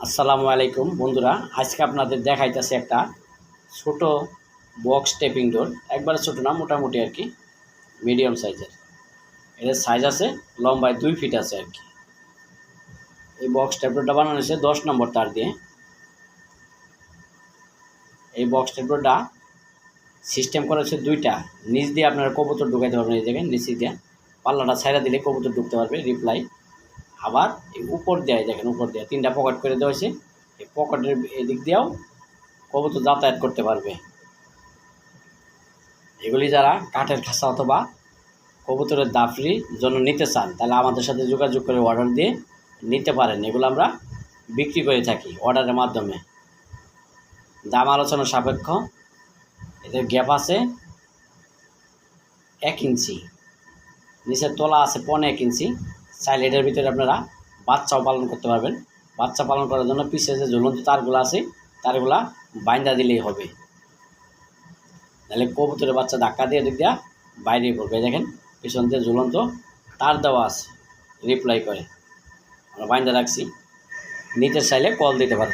আসসালামু আলাইকুম বন্ধুরা, আজকে আপনাদের দেখাইতেছে একটা ছোট বক্স টেপিং ডোর। একবারে ছোট না, মোটামুটি আর কি মিডিয়াম সাইজের। এর সাইজ আছে লম্বায় 2 ফিট আছে আর কি। এই বক্স টেপ ডোরটা বানানো হয়েছে 10 নম্বর তার দিয়ে। এই বক্স টেপ ডোরটা সিস্টেম করা হচ্ছে দুইটা। নিচ দিয়ে আপনারা কবুতর ঢুকাইতে পারবেন, এই দেখেন নিচ দিয়ে পাল্লাটা ছাইড়া দিলে কবুতর ঢুকতে পারবে রিপ্লাই। আবার এই উপর দিয়ে দেখেন, উপর দিয়ে 3টা পকেট করে দেওয়া হয়েছে। এই পকেটের এদিক দিয়েও কবুতর যাতায়াত করতে পারবে। এগুলি যারা কাঠের খাঁচা অথবা কবুতরের দাফরির জন্য নিতে চান, তাহলে আমাদের সাথে যোগাযোগ করে অর্ডার দিয়ে নিতে পারেন। এগুলো আমরা বিক্রি করে থাকি অর্ডারের মাধ্যমে। দাম আলোচনা সাপেক্ষ। এদের গ্যাপ আছে 1 ইঞ্চি, নিচের তলা আছে 1.5 ইঞ্চি। চাইলে এটার ভিতরে আপনারা বাচ্চাও পালন করতে পারবেন। বাচ্চা পালন করার জন্য পিছিয়ে যে ঝুলন্ত তারগুলো আছে, তারগুলা বাইন্দা দিলেই হবে। তাহলে কবুতরের বাচ্চা ধাক্কা দিয়ে দিক দিয়া বাইরে পড়বে। দেখেন পিছন দিয়ে ঝুলন্ত তার দেওয়া আছে, রিপ্লাই করে আমরা বাইন্দা রাখছি। নিতে চাইলে কল দিতে পারেন।